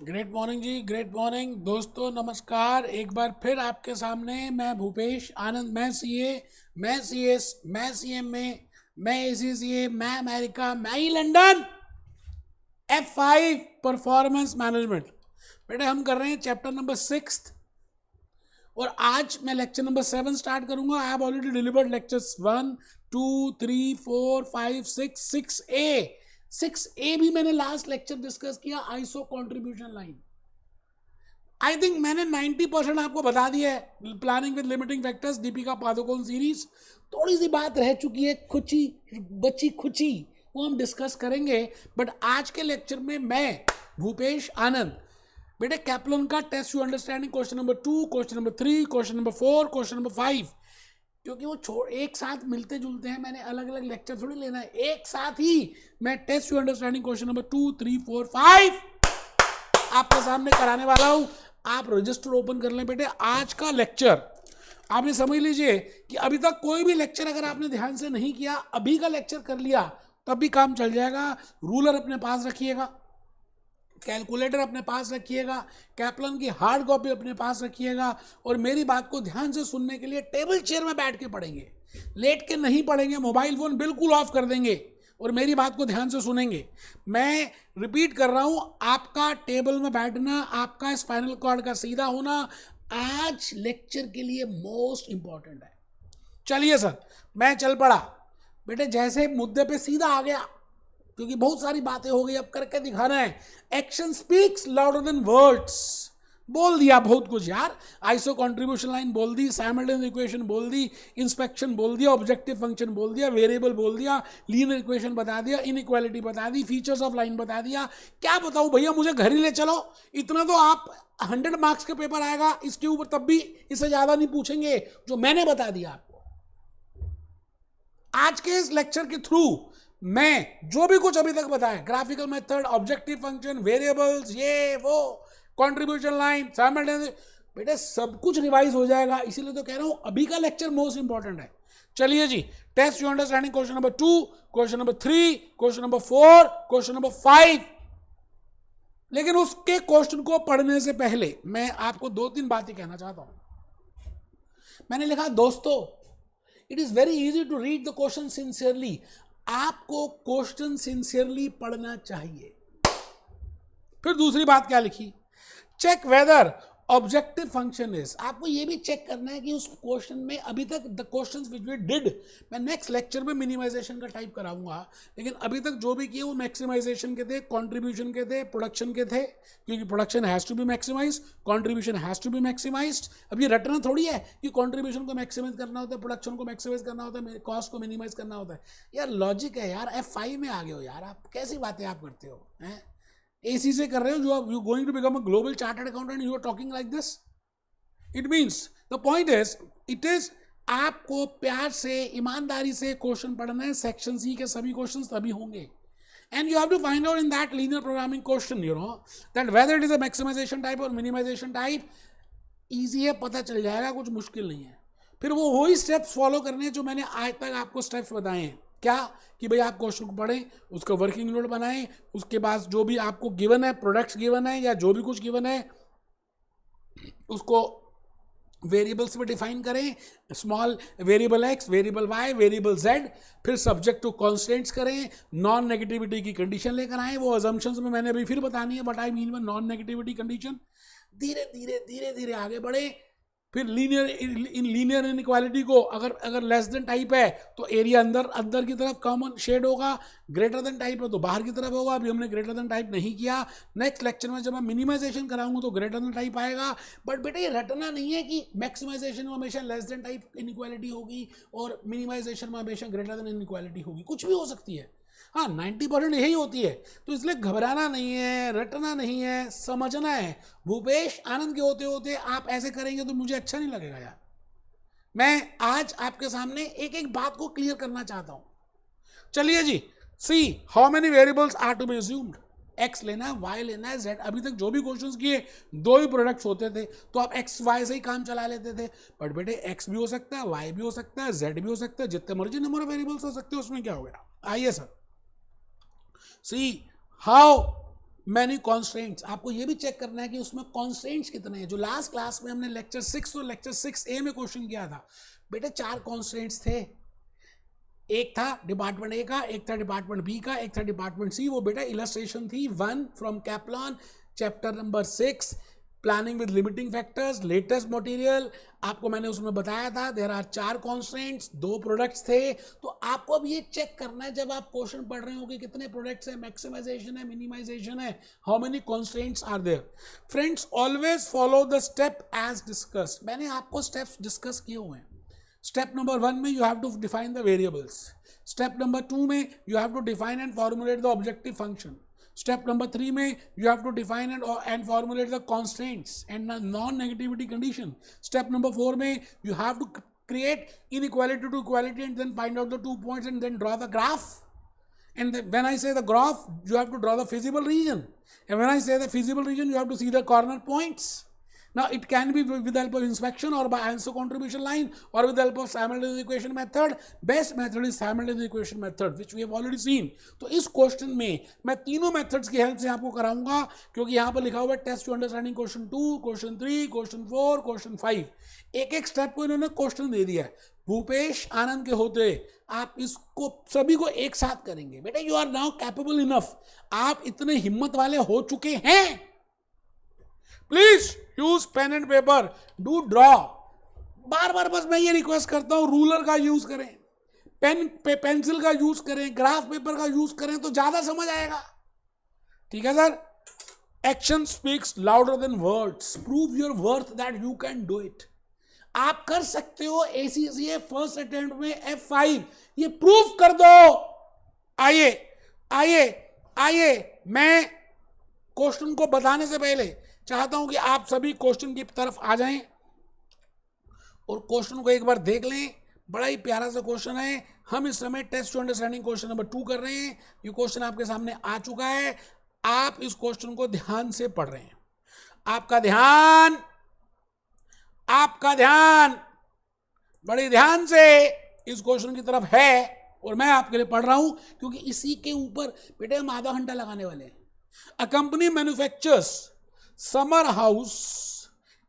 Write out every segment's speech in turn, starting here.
Great morning जी, great morning दोस्तों, नमस्कार। एक बार फिर आपके सामने मैं भूपेश आनंद, मैं सीए, मैं सीएस, मैं सीएम में, मैं एसीसीए, मैं अमेरिका, मैं ही लंदन। F5 performance management. बेटे हम कर रहे हैं चैप्टर नंबर 6 और आज मैं लेक्चर नंबर 7 स्टार्ट करूंगा। I have already delivered lectures 1 2 3 4 5 6 6A भी मैंने लास्ट लेक्चर डिस्कस किया, ISO contribution line. I think मैंने 90% आपको बता दिया है। Planning with limiting factors, Deepika Padukone series. थोड़ी सी बात रह चुकी है, खुची बची खुची, वो हम डिस्कस करेंगे। बट आज के लेक्चर में मैं भूपेश आनंद बेटे कैप्लन का test you understanding question number 2, question number 3, question number 4, question number 5, क्योंकि वो एक साथ मिलते जुलते हैं। मैंने अलग अलग लेक्चर थोड़ी लेना है, एक साथ ही मैं test you understanding question number 2, 3, 4, 5 आपके सामने कराने वाला हूं। आप रजिस्टर ओपन कर लें बेटे। आज का लेक्चर आप ये समझ लीजिए कि अभी तक कोई भी लेक्चर अगर आपने ध्यान से नहीं किया, अभी का लेक्चर कर लिया तब भी काम चल जाएगा। रूलर अपने पास रखिएगा, कैलकुलेटर अपने पास रखिएगा, कैप्लन की हार्ड कॉपी अपने पास रखिएगा और मेरी बात को ध्यान से सुनने के लिए टेबल चेयर में बैठ के पढ़ेंगे, लेट के नहीं पढ़ेंगे। मोबाइल फोन बिल्कुल ऑफ कर देंगे और मेरी बात को ध्यान से सुनेंगे। मैं रिपीट कर रहा हूं, आपका टेबल में बैठना, आपका स्पाइनल कॉर्ड का सीधा होना आज लेक्चर के लिए मोस्ट इंपॉर्टेंट है। चलिए सर, मैं चल पड़ा बेटे, जैसे मुद्दे पे सीधा आ गया, क्योंकि बहुत सारी बातें हो गई, अब करके दिखाना है। Action speaks louder than words. बोल दिया बहुत कुछ यार, आइसो कंट्रीब्यूशन लाइन बोल दी, साइमल्टेनियस इक्वेशन बोल दी, इंस्पेक्शन बोल दिया, ऑब्जेक्टिव फंक्शन बोल दिया, वेरिएबल बोल दिया, लीनियर इक्वेशन बता दिया, इनइक्वालिटी बता दी, फीचर्स ऑफ लाइन बता दिया। क्या बताऊं भैया, मुझे घर ही ले चलो। इतना तो आप 100 मार्क्स का पेपर आएगा इसके ऊपर, तब भी इससे ज्यादा नहीं पूछेंगे जो मैंने बता दिया आपको। आज के इस लेक्चर के थ्रू मैं जो भी कुछ अभी तक बताया, graphical method, objective function, variables, ये वो, कंट्रीब्यूशन लाइन, साइमल्टेनियस, बेटे सब कुछ रिवाइज हो जाएगा। इसीलिए तो कह रहा हूं अभी का लेक्चर मोस्ट इंपॉर्टेंट है। चलिए जी, test you understanding question number 2, question number 3, question number 4, question number 5। लेकिन उसके क्वेश्चन को पढ़ने से पहले मैं आपको 2-3 बातें कहना चाहता हूं। मैंने लिखा दोस्तों, it is very easy to read the question sincerely. आपको क्वेश्चन सिंसियरली पढ़ना चाहिए। फिर दूसरी बात क्या लिखी, check whether objective function is. आपको ये भी चेक करना है कि उस क्वेश्चन में अभी तक the questions which we did, मैं नेक्स्ट लेक्चर में मिनिमाइजेशन का टाइप कराऊंगा, लेकिन अभी तक जो भी किए वो मैक्सिमाइजेशन के थे, कंट्रीब्यूशन के थे, प्रोडक्शन के थे, क्योंकि production has to be maximize, contribution has to be maximized. अब ये रटना थोड़ी है कि कंट्रीब्यूशन को मैक्सिमाइज करना होता है, प्रोडक्शन को मैक्सिमाइज करना होता है, कॉस्ट को मिनिमाइज करना होता है। यार लॉजिक है यार, F5 में आ गए हो यार आप, कैसी बातें आप करते हो हैं? एसी से कर रहे हो, you going to become a global chartered accountant, you are talking like this. It means the point is, it is आपको प्यार से, ईमानदारी से क्वेश्चन पढ़ना है। सेक्शन सी के सभी क्वेश्चन तभी होंगे, and you have to find out in that linear programming question, you know, that whether it is a maximization type or minimization type. easy है, पता चल जाएगा, कुछ मुश्किल नहीं है। फिर वो वही स्टेप्स फॉलो करने हैं जो मैंने आज तक आपको स्टेप्स बताए हैं। क्या कि भाई आप क्वेश्चन को पढ़ें, उसका वर्किंग नोट बनाएं, उसके बाद जो भी आपको गिवन है, प्रोडक्ट्स गिवन है या जो भी कुछ गिवन है, उसको वेरिएबल्स में डिफाइन करें, small variable x, variable y, variable z, फिर सब्जेक्ट टू कॉन्स्टेंट्स करें, नॉन नेगेटिविटी की कंडीशन लेकर आए। वो अजम्पशंस में मैंने अभी फिर बतानी है, but I mean non negativity condition. धीरे धीरे धीरे धीरे आगे बढ़े। फिर लीनियर इनइक्वालिटी को अगर लेस देन टाइप है तो एरिया अंदर की तरफ कॉमन शेड होगा, ग्रेटर देन टाइप है तो बाहर की तरफ होगा। अभी हमने ग्रेटर देन टाइप नहीं किया, नेक्स्ट लेक्चर में जब मैं मिनिमाइजेशन कराऊंगा तो ग्रेटर देन टाइप आएगा। बट बेटा ये रटना नहीं है कि मैक्सिमाइजेशन में हमेशा लेस देन टाइप इनइक्वालिटी होगी और मिनिमाइजेशन में हमेशा ग्रेटर देन इनइक्वालिटी होगी, कुछ भी हो सकती है। हाँ 90% यही होती है, तो इसलिए घबराना नहीं है, रटना नहीं है, समझना है। भूपेश आनंद के होते होते आप ऐसे करेंगे तो मुझे अच्छा नहीं लगेगा यार। मैं आज आपके सामने एक एक बात को क्लियर करना चाहता हूं। चलिए जी, see how many variables are to be assumed. X लेना है, वाई लेना है, जेड। अभी तक जो भी क्वेश्चंस किए 2 ही प्रोडक्ट्स होते थे तो आप एक्स वाई से ही काम चला लेते थे। बट बेटे एक्स भी हो सकता है, वाई भी हो सकता है, जेड भी हो सकता है, जितने मर्जी नंबर ऑफ वेरिएबल्स हो सकते हैं, उसमें क्या हो गया। आइए sir, see how many constraints, आपको ये भी चेक करना है कि उसमें कॉन्स्ट्रेंट्स कितने हैं। जो लास्ट क्लास में हमने लेक्चर 6 और लेक्चर 6A में क्वेश्चन किया था, बेटे 4 कॉन्स्ट्रेंट्स थे। एक था डिपार्टमेंट ए का, एक था डिपार्टमेंट बी का, एक था डिपार्टमेंट सी। वो बेटा इलस्ट्रेशन थी 1 from Kaplan, chapter number 6, planning with limiting factors, latest material. आपको मैंने उसमें बताया था देयर आर 4 कॉन्स्टेंट्स, 2 प्रोडक्ट्स थे। तो आपको अब ये चेक करना है जब आप क्वेश्चन पढ़ रहे हो कि कितने प्रोडक्ट्स है, मैक्सिमाइजेशन है, मिनिमाइजेशन है, how many constants are there. Friends always follow the step as discussed. मैंने आपको स्टेप्स डिस्कस किए हुए हैं। स्टेप नंबर 1 में you have to define the variables. Step number 2 में you have to define and formulate the objective function. Step number 3 में you have to define and formulate the constraints and the non-negativity condition. Step number 4 में you have to create inequality to equality and then find out the 2 points and then draw the graph. And when I say the graph, you have to draw the feasible region. And when I say the feasible region, you have to see the corner points. Now it can be with the help of inspection or by answer contribution line or with the help of simultaneous equation method. Best method is simultaneous equation method which we have already seen. तो इस question में मैं तीनों methods की help से आपको कराऊंगा, क्योंकि यहाँ पर लिखा हुआ है test to understanding question 2, question 3, question 4, question 5। एक एक स्टेप को इन्होंने क्वेश्चन दे दिया है। भूपेश आनंद के होते आप इसको सभी को एक साथ करेंगे। बेटा you are now capable enough, आप इतने हिम्मत वाले हो चुके हैं। Please use pen and paper, do draw. बार बार बस मैं ये रिक्वेस्ट करता हूं, रूलर का यूज करें, पेंसिल का यूज करें, ग्राफ पेपर का यूज करें तो ज्यादा समझ आएगा। ठीक है sir. Action speaks louder than words, prove your worth that you can do it. आप कर सकते हो ACCA फर्स्ट अटेम्प्ट में F5, ये प्रूफ कर दो। आइए आइए आइए, मैं क्वेश्चन को बताने से पहले चाहता हूं कि आप सभी क्वेश्चन की तरफ आ जाएं और क्वेश्चन को एक बार देख लें। बड़ा ही प्यारा सा क्वेश्चन है। हम इस समय test to understanding question number 2 कर रहे हैं। ये क्वेश्चन आपके सामने आ चुका है। आप इस क्वेश्चन को ध्यान से पढ़ रहे हैं। आपका ध्यान बड़े ध्यान से इस क्वेश्चन की तरफ है और मैं आपके लिए पढ़ रहा हूं, क्योंकि इसी के ऊपर बेटे हम आधा घंटा लगाने वाले हैं। A company manufactures summer house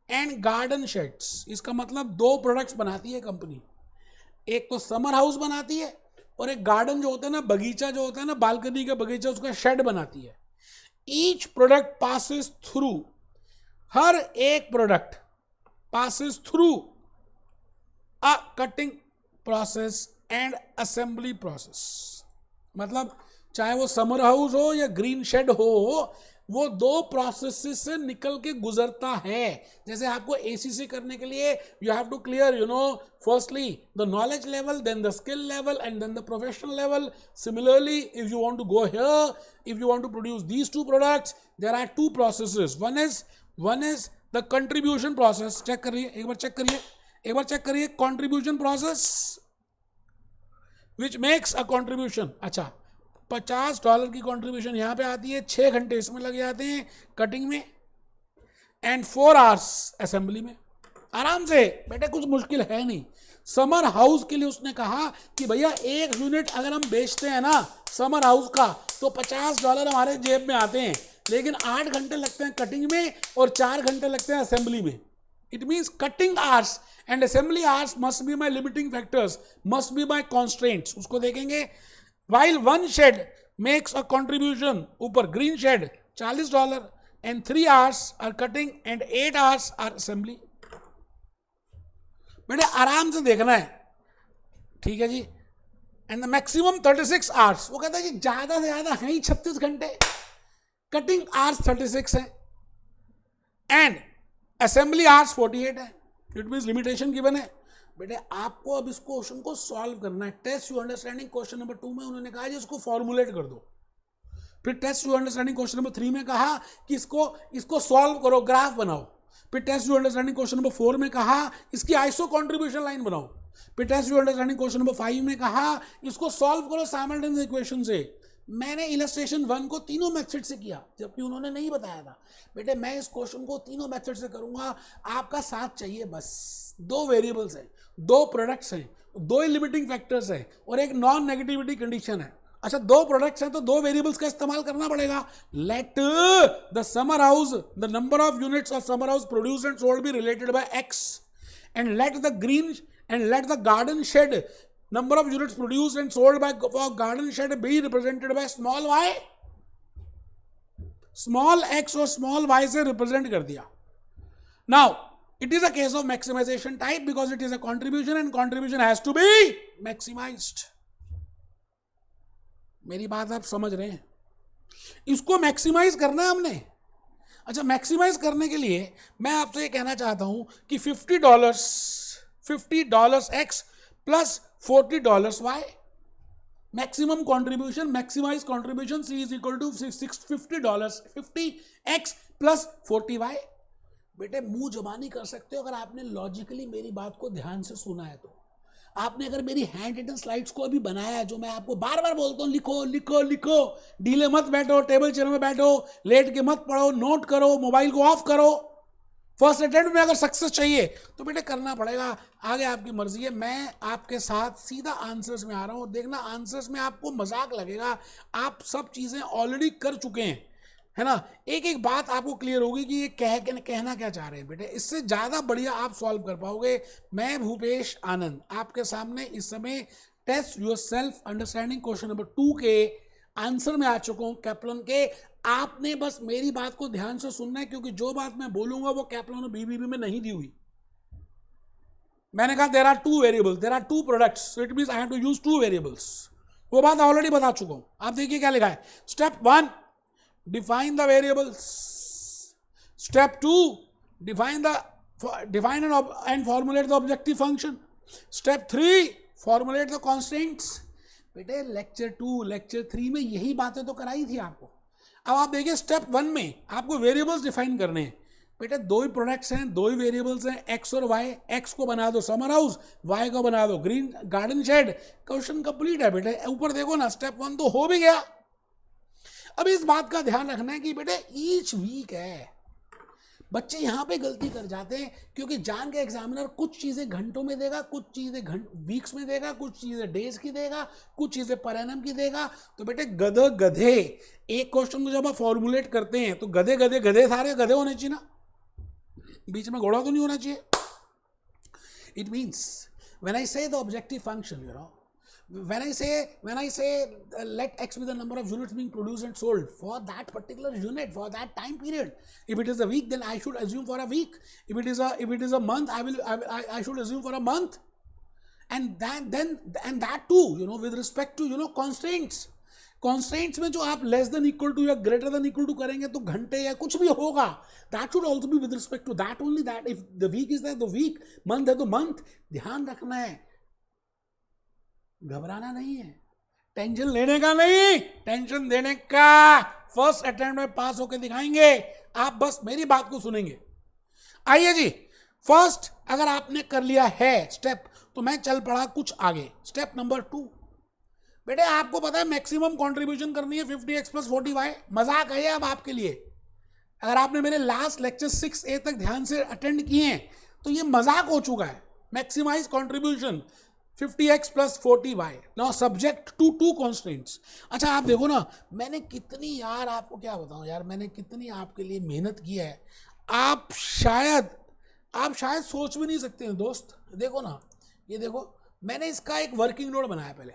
and garden sheds. इसका मतलब 2 प्रोडक्ट्स बनाती है कंपनी। एक तो समर हाउस बनाती है और एक गार्डन जो होता है ना, बगीचा जो होता है ना, बालकनी का बगीचा, उसका शेड बनाती है। ईच प्रोडक्ट पासिस थ्रू, हर एक product passes through a cutting process and assembly process. मतलब चाहे वो समर हाउस हो या ग्रीन शेड हो, वो 2 प्रोसेस से निकल के गुजरता है। जैसे आपको ACC करने के लिए you have to clear firstly the knowledge level, then the skill level and then the professional level. Similarly if you want to go here, if you want to produce these 2 products, there are 2 processes. One is the contribution process. Check करिए, एक बार check करिए contribution process which makes a contribution. अच्छा, $50 की contribution यहां पे आती है, 6 घंटे इसमें लग जाते हैं कटिंग में एंड 4 आवर्स असेंबली में। आराम से बेटे, कुछ मुश्किल है नहीं। समर हाउस के लिए उसने कहा कि भैया 1 यूनिट अगर हम बेचते हैं ना समर हाउस का तो $50 हमारे जेब में आते हैं, लेकिन 8 घंटे लगते हैं कटिंग में और 4 घंटे लगते हैं असेंबली में। It means cutting hours and assembly hours must be my limiting factors, must be my constraints. उसको देखेंगे। While 1 shed makes a contribution, ऊपर green shed $40 and 3 hours are cutting and 8 hours are assembly। बेटे आराम से देखना है, ठीक है जी। एंड द मैक्सिमम 36 hours, वो कहता है कि ज्यादा से ज्यादा है ही 36 घंटे, कटिंग आवर्स 36 है एंड असेंबली आवर्स 48 है। इट मीन्स लिमिटेशन गिवन है। बेटे आपको अब इस क्वेश्चन को सॉल्व करना है। Test to understanding question number 2 में उन्होंने कहा जी इसको फॉर्मुलेट कर दो। फिर test to understanding question number 3 में कहा कि इसको सॉल्व करो, ग्राफ बनाओ। फिर test to understanding question number 4 में कहा इसकी आइसो कंट्रीब्यूशन लाइन बनाओ। फिर test to understanding question number 5 में कहा इसको सॉल्व करो साइमल्टेनियस इक्वेशन से। मैंने इलस्ट्रेशन 1 को तीनों मेथड से किया, जबकि उन्होंने नहीं बताया था। बेटे मैं इस क्वेश्चन को तीनों मेथड से करूंगा, आपका साथ चाहिए बस। 2 वेरिएबल्स हैं, 2 प्रोडक्ट्स हैं, 2 लिमिटिंग फैक्टर्स हैं और एक नॉन नेगेटिविटी कंडीशन है। अच्छा, दो प्रोडक्ट्स हैं तो दो वेरिएबल्स का इस्तेमाल करना पड़ेगा. Let the summer house, the number of units of summer house produced and sold be related by x, and let the garden shed number of units produced and sold by garden shed be represented by small y. small x और small y से represent कर दिया. Now it is a case of maximization type because it is a contribution and contribution has to be maximized. मेरी बात आप समझ रहे हैं? इसको मैक्सिमाइज करना है हमने. अच्छा, मैक्सिमाइज करने के लिए मैं आपसे ये कहना चाहता हूं कि $50 x plus $40 y, maximum contribution, maximize contribution C is equal to $50, 50x plus 40y. बेटे मुंह जबानी कर सकते हो अगर आपने लॉजिकली मेरी बात को ध्यान से सुना है. तो आपने अगर मेरी हैंड रिटन स्लाइड्स को अभी बनाया है, जो मैं आपको बार बार बोलता हूं, लिखो लिखो लिखो, ढीले मत बैठो, टेबल चेयर में बैठो, लेट के मत पढ़ो, नोट करो, मोबाइल को ऑफ करो. फर्स्ट अटेम्प्ट में अगर सक्सेस चाहिए तो बेटे करना पड़ेगा. आगे आपकी मर्जी है. मैं आपके साथ सीधा आंसर्स में आ रहा हूं. देखना आंसर्स में आपको मजाक लगेगा, आप सब चीजें ऑलरेडी कर चुके हैं, है ना. एक एक बात आपको क्लियर होगी कि ये कहना क्या चाह रहे हैं. बेटे इससे ज्यादा बढ़िया आप सॉल्व कर पाओगे. मैं भूपेश आनंद आपके सामने इस समय test yourself understanding question number 2 के आंसर में आ चुका हूं, कैप्लन के. आपने बस मेरी बात को ध्यान से सुनना है, क्योंकि जो बात मैं बोलूंगा वो कैप्लन और बीबीबी में नहीं दी हुई. मैंने कहा there are 2 variables, there are 2 products, so it means I have to use 2 variables. वो बात ऑलरेडी बता चुका हूं. आप देखिए क्या लिखा है. Step 1, define the variables. Step 2, define and formulate the objective function. Step 3, formulate the constraints. बेटे लेक्चर 2, लेक्चर 3 में यही बातें तो कराई थी आपको. अब आप देखिए स्टेप 1 में आपको वेरिएबल्स डिफाइन करने हैं. बेटे दो ही प्रोडक्ट्स हैं, दो ही वेरिएबल्स हैं, एक्स और वाई. एक्स को बना दो समर हाउस, वाई को बना दो green garden shed. Question complete है बेटे. ऊपर देखो ना, स्टेप 1 तो हो भी गया. अब इस बात का ध्यान रखना है कि बेटे ईच वीक है. बच्चे यहां पे गलती कर जाते हैं क्योंकि जान के एग्जामिनर कुछ चीजें घंटों में देगा, कुछ चीजें वीक्स में देगा, कुछ चीजें डेज की देगा, कुछ चीजें पर एनम की देगा. तो बेटे गधे एक क्वेश्चन को जब आप फॉर्मुलेट करते हैं तो गधे सारे गधे होने चाहिए ना, बीच में घोड़ा तो नहीं होना चाहिए. इट मीन्स व्हेन आई से the objective function, you know, when I say let x be the number of units being produced and sold for that particular unit for that time period. If it is a week, then I should assume for a week. If it is a month, I should assume for a month. And that too, you know, with respect to, you know, constraints में जो आप less than equal to या greater than equal to करेंगे तो घंटे या कुछ भी होगा. That should also be with respect to that only. That if the week is there, the week, month है तो month. ध्यान रखना है, घबराना नहीं है, टेंशन लेने का नहीं, टेंशन देने का. फर्स्ट अटेम्प्ट में पास होकर दिखाएंगे. आप बस मेरी बात को सुनेंगे. आइए जी, फर्स्ट अगर आपने कर लिया है स्टेप तो मैं चल पड़ा कुछ आगे. स्टेप नंबर 2, बेटे आपको पता है मैक्सिमम कंट्रीब्यूशन करनी है 50x प्लस 40y. मजाक है अब आपके लिए. अगर आपने मेरे लास्ट लेक्चर 6A तक ध्यान से अटेंड किए हैं तो ये मजाक हो चुका है. Maximize contribution 50x plus 40y. Now subject to 2 constants. अच्छा आप देखो ना, मैंने कितनी, यार आपको क्या बताऊं यार, मैंने कितनी आपके लिए मेहनत की है. आप शायद सोच भी नहीं सकते हैं दोस्त. देखो ना, ये देखो, मैंने इसका एक वर्किंग नोट बनाया. पहले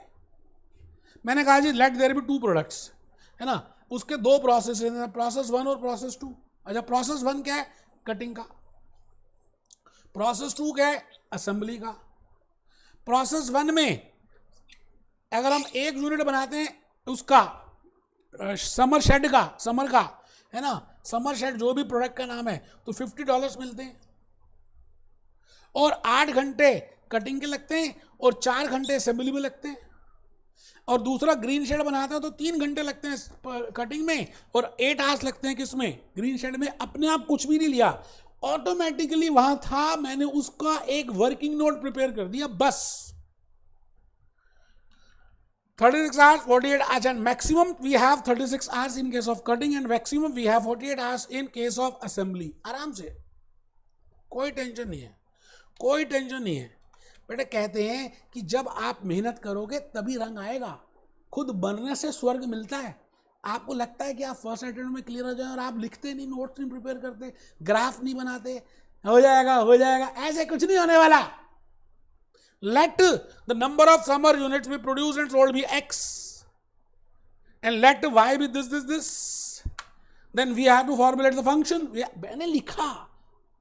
मैंने कहा जी लेट देयर बी 2 प्रोडक्ट्स, है ना, उसके 2 प्रोसेस हैं, प्रोसेस 1 और प्रोसेस 2. अच्छा प्रोसेस 1 क्या है? कटिंग का. प्रोसेस 2 क्या है? असेंबली का. प्रोसेस 1 में अगर हम 1 यूनिट बनाते हैं उसका समर शेड का, समर का, है ना, समर शेड जो भी प्रोडक्ट का नाम है, तो $50 मिलते हैं. और 8 घंटे कटिंग के लगते हैं और 4 घंटे असेंबली में लगते हैं. और दूसरा ग्रीन शेड बनाते हैं तो 3 घंटे लगते हैं कटिंग में और 8 आवर्स लगते हैं किसमें? ग्रीन शेड में. अपने आप कुछ भी नहीं लिया, ऑटोमेटिकली वहां था, मैंने उसका एक वर्किंग नोट प्रिपेयर कर दिया बस. 36 hours, 48 hours, and maximum we have 36 hours in case of cutting and maximum we have 48 hours in case of assembly. आराम से, कोई टेंशन नहीं है, कोई टेंशन नहीं है. बेटे कहते हैं कि जब आप मेहनत करोगे तभी रंग आएगा. खुद बनने से स्वर्ग मिलता है। आपको लगता है कि आप फर्स्ट अटेम्प्ट में क्लियर हो जाए और आप लिखते नहीं, नोट्स नहीं प्रिपेयर करते, ग्राफ नहीं बनाते, हो जाएगा, ऐसे कुछ नहीं होने वाला। Let the number of summer units be produced and sold be X, and let Y be this. Then we have to formulate the function. मैंने लिखा,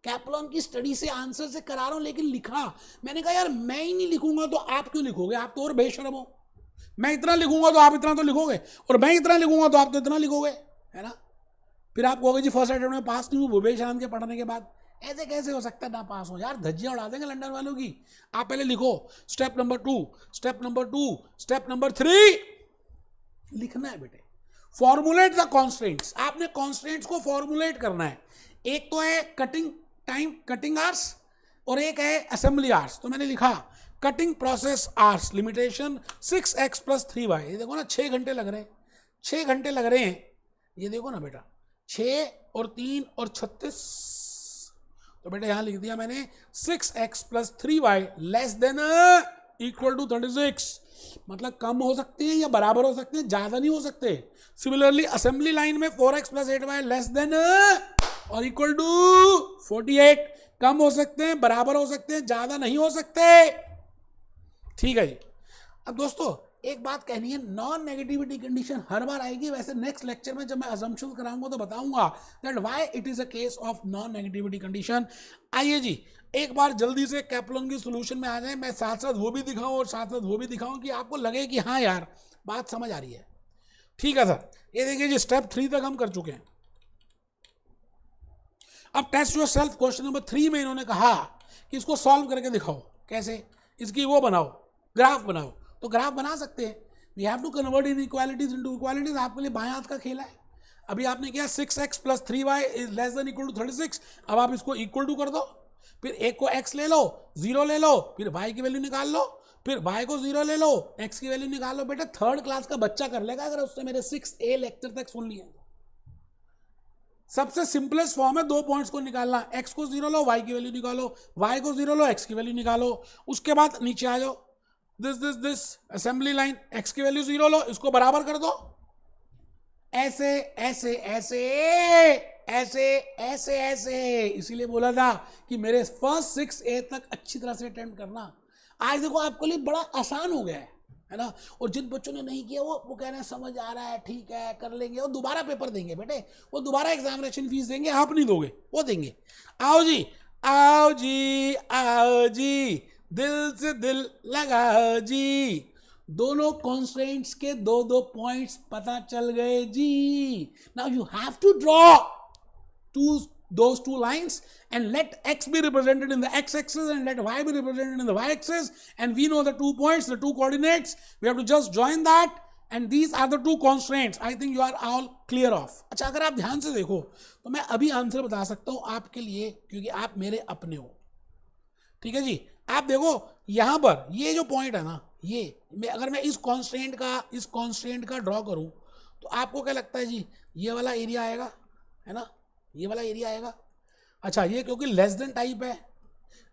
कैप्लॉन की स्टडी से आंसर से करा रहा हूं, लेकिन लिखा। मैंने कहा यार मैं ही नहीं लिखूंगा तो आप क्यों लिखोगे, आप तो और बेशर्म हो। मैं इतना लिखूंगा तो आप इतना तो लिखोगे, और मैं इतना लिखूंगा तो आप तो इतना लिखोगे, है ना। फिर आप कहोगे जी फर्स्ट अटेम्प्ट में पास नहीं हुआ बेशर्म के पढ़ने के बाद। ऐसे कैसे हो सकता है ना पास हो यार, धज्जियां उड़ा देंगे लंदन वालों की। आप पहले लिखो स्टेप नंबर 2, स्टेप नंबर 3 लिखना है बेटे। फॉर्मुलेट द कॉन्स्ट्रेंट्स, आपने कॉन्स्ट्रेंट्स को फॉर्मुलेट करना है। एक तो है कटिंग टाइम, कटिंग आवर्स, और एक है असेंबली आवर्स। तो मैंने लिखा cutting process hours limitation 6x + 3y। ये देखो ना 6 घंटे लग रहे हैं, 6 घंटे लग रहे हैं। ये देखो ना बेटा 6 और 3 और 36। तो बेटा यहां लिख दिया मैंने 6x + 3y ≤ 36। मतलब कम हो सकते हैं या बराबर हो सकते हैं, ज्यादा नहीं हो सकते। सिमिलरली असेंबली लाइन में 4x + 8y ≤ 48। कम हो सकते हैं, बराबर हो सकते हैं, ज्यादा नहीं हो सकते। ठीक है जी। अब दोस्तों एक बात कहनी है, नॉन नेगेटिविटी कंडीशन हर बार आएगी। वैसे नेक्स्ट लेक्चर में जब मैं अजम्पशन कराऊंगा तो बताऊंगा that why it is a case of non negativity condition. आइए जी एक बार जल्दी से कैप्लॉन की सोल्यूशन में आ जाए। मैं साथ साथ वो भी दिखाऊं और साथ साथ वो भी दिखाऊं कि आपको लगे कि हाँ यार बात समझ आ रही है। ठीक है सर, ये देखिए जी स्टेप 3 तक हम कर चुके हैं। अब test yourself question number 3 में इन्होंने कहा कि इसको सॉल्व करके दिखाओ। कैसे? इसकी वो बनाओ, ग्राफ बनाओ। तो ग्राफ बना सकते हैं। We have to convert inequalities into equalities. आपके लिए बाएं हाथ का खेल है। अभी आपने किया 6x + 3y ≤ 36। अब आप इसको इक्वल टू कर दो, फिर एक को x ले लो, 0 ले लो, फिर y की वैल्यू निकाल लो, फिर y को 0 ले लो, x की वैल्यू निकाल लो। बेटा 3rd क्लास का बच्चा कर लेगा अगर उसने मेरे 6A लेक्चर तक सुन लिया। सबसे सिंपलेस्ट फॉर्म है 2 पॉइंट्स को निकालना। x को 0 लो, y की वैल्यू निकालो, y को 0 लो, x की वैल्यू निकालो। उसके बाद नीचे आ जाओ, दिस असेंबली लाइन, x की वैल्यू 0 लो, इसको बराबर कर दो। ऐसे ऐसे ऐसे ऐसे ऐसे ऐसे। इसीलिए बोला था कि मेरे फर्स्ट 6A तक अच्छी तरह से अटेम्प्ट करना। आज देखो आपके लिए बड़ा आसान हो गया है ना। और जिन बच्चों ने नहीं किया वो कह रहे हैं समझ आ रहा है, ठीक है कर लेंगे। वो दोबारा पेपर देंगे बेटे, वो दोबारा एग्जामिनेशन फीस देंगे, आप नहीं दोगे, वो देंगे। आओ जी आओ जी आओ जी, दिल से दिल लगाओ जी। दोनों कॉन्स्ट्रेंट्स के 2-2 पॉइंट्स पता चल गए जी। Now you have to draw those two lines and let x be represented in the x-axis and let y be represented in the y-axis, and we know the 2 points, the 2 coordinates. We have to just join that and these are the 2 constraints. I think you are all clear of. अच्छा अगर आप ध्यान से देखो तो मैं अभी answer बता सकता हूं आपके लिए, क्योंकि आप मेरे अपने हो। ठीक है जी। आप देखो यहां पर ये जो पॉइंट है ना, ये अगर मैं इस कांस्टेंट का ड्रॉ करूं तो आपको क्या लगता है जी? ये वाला एरिया आएगा, है ना, ये वाला एरिया आएगा। अच्छा ये क्योंकि लेस देन टाइप है,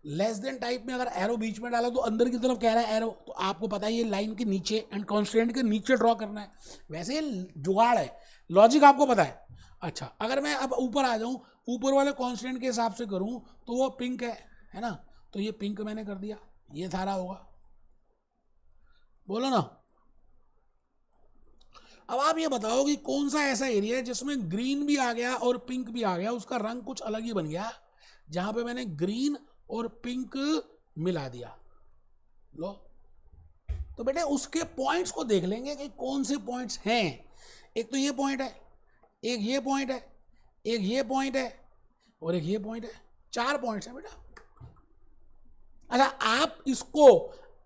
लेस देन टाइप में अगर एरो बीच में डाला तो अंदर की तरफ कह रहा है एरो, तो आपको पता है ये लाइन के नीचे एंड कांस्टेंट के नीचे ड्रॉ करना है। वैसे जुगाड़ है, लॉजिक आपको पता है। अच्छा अगर मैं अब ऊपर आ जाऊं, ऊपर वाले कांस्टेंट के हिसाब से करूं तो वो पिंक है ना, तो ये पिंक मैंने कर दिया, ये सारा होगा। बोलो ना। अब आप ये बताओ कि कौन सा ऐसा एरिया है जिसमें ग्रीन भी आ गया और पिंक भी आ गया, उसका रंग कुछ अलग ही बन गया, जहां पे मैंने ग्रीन और पिंक मिला दिया। लो तो बेटे उसके पॉइंट्स को देख लेंगे कि कौन से पॉइंट्स हैं। एक तो ये पॉइंट है, एक ये पॉइंट है, एक ये पॉइंट है और एक ये पॉइंट है। 4 पॉइंट्स हैं बेटा। अच्छा आप इसको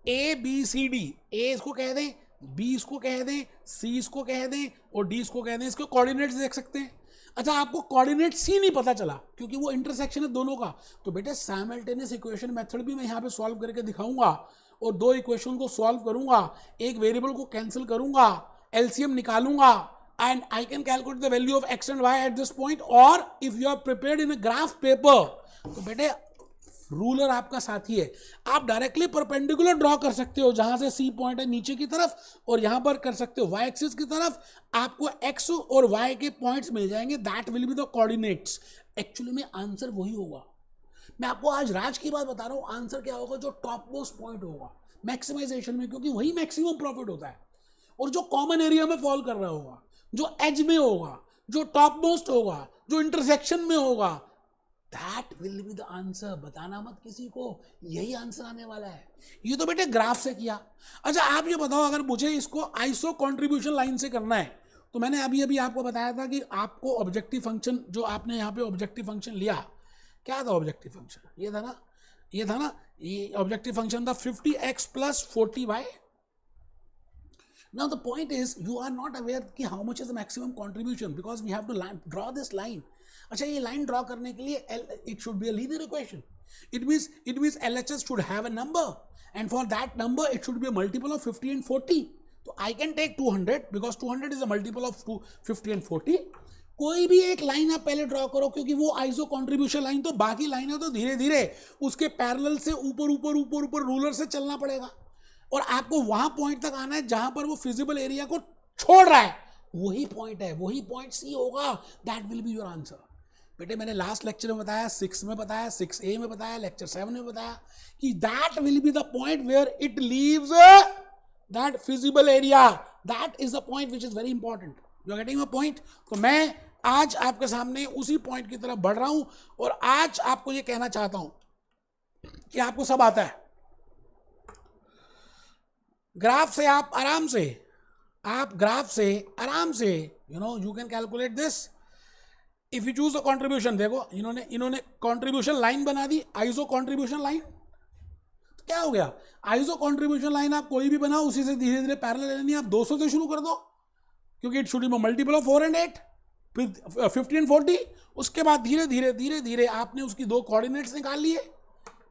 ABCD, A इसको कह दें, B इसको कह दें, C इसको कह दें और D इसको कह दें। इसके कोऑर्डिनेट्स देख सकते हैं। अच्छा आपको कोऑर्डिनेट C नहीं पता चला क्योंकि वो इंटरसेक्शन है दोनों का, तो बेटे साइमल्टेनियस इक्वेशन मेथड भी मैं यहाँ पे सॉल्व करके दिखाऊंगा और 2 इक्वेशन को सॉल्व करूंगा, एक वेरिएबल को कैंसिल करूंगा, LCM निकालूंगा and I can calculate the value of x and y at this point. Or if you are prepared in a graph paper, तो बेटे रूलर आपका साथी है। आप डायरेक्टली परपेंडिकुलर ड्रॉ कर सकते हो, जहां से सी पॉइंट है नीचे की तरफ, और यहां पर कर सकते हो वाई एक्सिस की तरफ, आपको एक्स और वाई के पॉइंट्स मिल जाएंगे, that will be the coordinates. Actually में आंसर वही होगा। मैं आपको आज राज की बात बता रहा हूं, आंसर क्या होगा, जो टॉप मोस्ट पॉइंट होगा मैक्सिमाइजेशन में, क्योंकि वही मैक्सिमम प्रॉफिट होता है, और जो कॉमन एरिया में फॉल कर रहा होगा, जो एज में होगा, जो टॉप मोस्ट होगा, जो इंटरसेक्शन में होगा, that will be the answer. बताना मत किसी को, यही आंसर आने वाला है। ये तो बेटे ग्राफ से किया। अच्छा आप ये बताओ, अगर मुझे इसको आइसो कंट्रीब्यूशन लाइन से करना है, तो मैंने अभी अभी आपको बताया था कि आपको ऑब्जेक्टिव फंक्शन, जो आपने यहाँ पे ऑब्जेक्टिव फंक्शन लिया, क्या था ऑब्जेक्टिव फंक्शन, ये था ना, ये ऑब्जेक्टिव फंक्शन था 50x + 40y। Now the point is you are not aware कि how much is the maximum contribution, because we have to draw this line. अच्छा ये लाइन ड्रॉ करने के लिए it should be a linear equation. It means LHS should have a number, and for that number it should be a multiple of 50 and 40. So I can take 200 because 200 is a multiple of 50 and 40. कोई भी एक line आप पहले draw करो, क्योंकि वो iso contribution line, तो बाकी लाइनें तो धीरे धीरे उसके पैरेलल से ऊपर ऊपर ऊपर ऊपर रूलर से चलना पड़ेगा, और आपको वहां पॉइंट तक आना है जहां पर वो फिजिबल एरिया को छोड़ रहा है। वही पॉइंट है, वही पॉइंट सी होगा, that will be your answer. बेटे मैंने लास्ट लेक्चर में बताया, 6 में बताया, 6A में बताया, लेक्चर 7 में बताया कि that will be the point where it leaves that feasible area, that is the point which is very important. You are getting my point? तो मैं आज आपके सामने उसी पॉइंट की तरफ बढ़ रहा हूं, और आज आपको ये कहना चाहता हूं कि आपको सब आता है। ग्राफ से आप आराम से you can calculate this if you choose a contribution. देखो इन्होंने कंट्रीब्यूशन लाइन बना दी, आइसो कंट्रीब्यूशन लाइन। तो क्या हो गया, आइसो कंट्रीब्यूशन लाइन आप कोई भी बनाओ, उसी से धीरे धीरे पैरेलल लेनी, आप 200 से शुरू कर दो, क्योंकि it should be multiple of 4 and 8, फिर 50 and 40। उसके बाद धीरे धीरे आपने उसकी दो कोऑर्डिनेट्स निकाल लिए।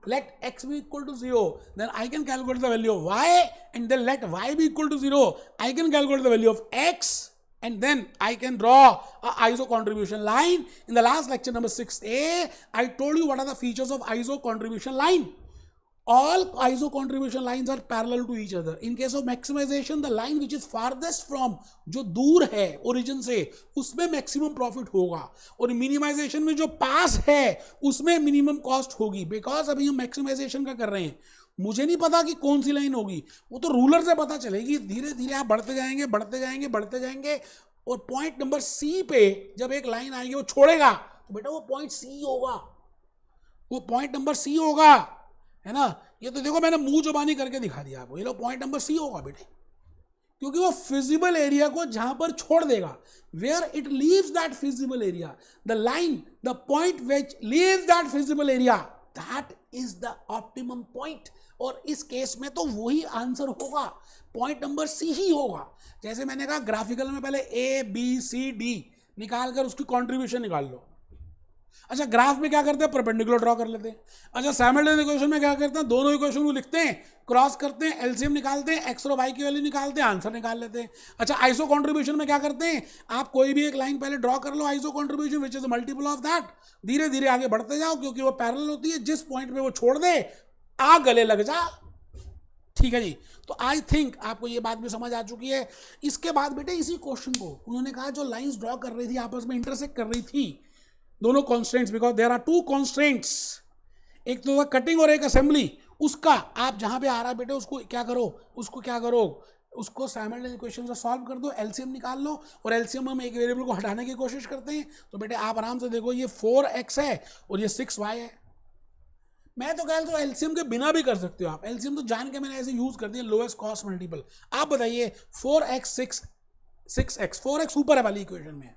Let x be equal to 0, then I can calculate the value of y, and then let y be equal to 0, I can calculate the value of x, and then I can draw a iso contribution line. In the last lecture number 6A, I told you what are the features of iso contribution line. All iso contribution lines are parallel to each other. In case of maximization, the line which is farthest from, जो दूर है origin से, उसमें maximum profit होगा, और minimisation में जो पास है उसमें मिनिमम कॉस्ट होगी। बिकॉज अभी हम मैक्सिमाइजेशन का कर रहे हैं, मुझे नहीं पता कि कौन सी लाइन होगी, वो तो रूलर से पता चलेगी। धीरे धीरे आप बढ़ते जाएंगे, और पॉइंट नंबर सी पे जब एक लाइन आएगी वो छोड़ेगा, तो बेटा वो पॉइंट सी होगा, वो पॉइंट नंबर सी होगा, है ना। ये तो देखो मैंने मुंह जुबानी करके दिखा दिया आपको, ये लो पॉइंट नंबर सी होगा बेटे, क्योंकि वो फिजिबल एरिया को जहां पर छोड़ देगा, where it leaves that feasible area, the line, the point which leaves that feasible area, that is the optimum point. और इस केस में तो वही आंसर होगा, पॉइंट नंबर सी ही होगा। जैसे मैंने कहा ग्राफिकल में पहले ABCD निकाल कर उसकी कॉन्ट्रीब्यूशन निकाल लो। अच्छा ग्राफ में क्या करते हैं, परपेंडिकुलर ड्रॉ कर लेते हैं। अच्छा साइमल्टेनियस इक्वेशन में क्या करते हैं, दोनों इक्वेशन को लिखते हैं, क्रॉस करते हैं, एलसीएम निकालते हैं, एक्स और वाई की वैल्यू निकालते हैं, आंसर निकाल लेते हैं। अच्छा आइसो कंट्रीब्यूशन में क्या करते हैं, आप कोई भी एक लाइन पहले ड्रॉ कर लो, iso contribution which is multiple of that, धीरे धीरे आगे बढ़ते जाओ, क्योंकि वो पैरेलल होती है, जिस पॉइंट पे वो छोड़ दे आ गले लग जा। ठीक है जी, तो आई थिंक आपको ये बात भी समझ आ चुकी है। इसके बाद बेटे इसी क्वेश्चन को उन्होंने कहा, जो लाइंस ड्रॉ कर रही थी आपस में इंटरसेक्ट कर रही थी दोनों constants, because there are two constants, एक तो कटिंग और एक असेंबली, उसका आप जहां पे आ रहा है बेटे उसको क्या करो, उसको साइमल्टेनियस इक्वेशन से सॉल्व कर दो, एलसीएम निकाल लो, और एलसीएम हम एक वेरिएबल को हटाने की कोशिश करते हैं। तो बेटे आप आराम से देखो, ये 4x है और ये 6y है। मैं तो कह रहा हूँ एलसीएम के बिना भी कर सकते हो आप, एलसीएम तो जान के मैंने ऐसे यूज कर दिया, लोएस्ट कॉस्ट मल्टीपल। आप बताइए 4x 6x 4x ऊपर है वाली इक्वेशन में,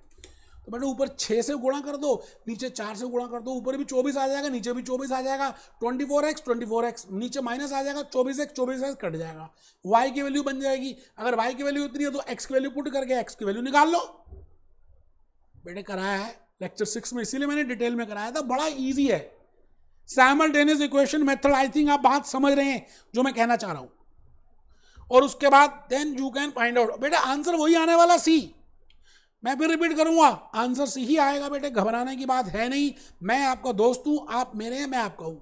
तो बेटा ऊपर 6 से गुणा कर दो, नीचे 4 से गुणा कर दो, ऊपर भी 24 आ जाएगा, नीचे भी 24 आ जाएगा, 24x नीचे माइनस आ जाएगा, 24x कट जाएगा, y की वैल्यू बन जाएगी। अगर y की वैल्यू उतनी है तो x की वैल्यू पुट करके x की वैल्यू निकाल लो। बेटे कराया है लेक्चर 6 में, इसीलिए मैंने डिटेल में कराया था, बड़ा ईजी है simultaneous equation method. I think आप बात समझ रहे हैं जो मैं कहना चाह रहा हूं। और उसके बाद then you can find out, बेटा आंसर वही आने वाला सी। मैं फिर रिपीट करूंगा, आंसर सी ही आएगा बेटे, घबराने की बात है नहीं। मैं आपका दोस्त हूं, आप मेरे हैं, मैं आपका हूं।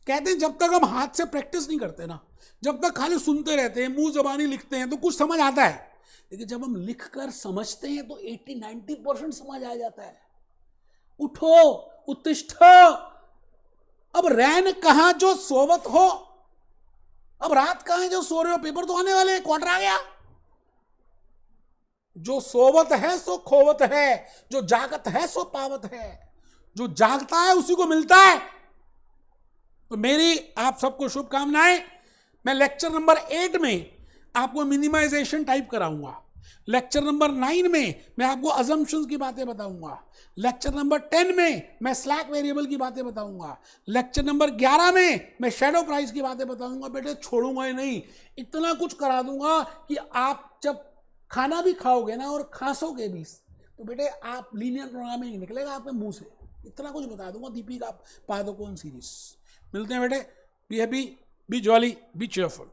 कहते हैं जब तक हम हाथ से प्रैक्टिस नहीं करते ना, जब तक खाली सुनते रहते हैं, मुंह जबानी लिखते हैं तो कुछ समझ आता है, लेकिन जब हम लिख कर समझते हैं तो 80-90% समझ आ जाता है। उठो, उत्तिष्ठ, अब रैन कहां जो सोवत हो, अब रात कहां है जो सो रहे हो, पेपर तो आने वाले हैं, क्वार्टर आ गया। जो सोवत है सो खोवत है, जो जागत है सो पावत है, जो जागता है उसी को मिलता है। तो मेरी आप सबको शुभकामनाएं। मैं लेक्चर नंबर 8 में आपको मिनिमाइजेशन टाइप कराऊंगा, लेक्चर नंबर 9 में मैं आपको अजम्पशंस की बातें बताऊंगा, लेक्चर नंबर 10 में मैं स्लैक वेरिएबल की बातें बताऊंगा, लेक्चर नंबर 11 में मैं शैडो प्राइस की बातें बताऊंगा। बेटे छोड़ूंगा ही नहीं, इतना कुछ करा दूंगा कि आप जब खाना भी खाओगे ना और खांसोगे भी तो बेटे आप लीनियर प्रोग्रामिंग निकलेगा आपके मुंह से। इतना कुछ बता दूंगा दीपिका पादुकोण सीरीज। मिलते हैं बेटे, be happy, B jolly, B cheerful.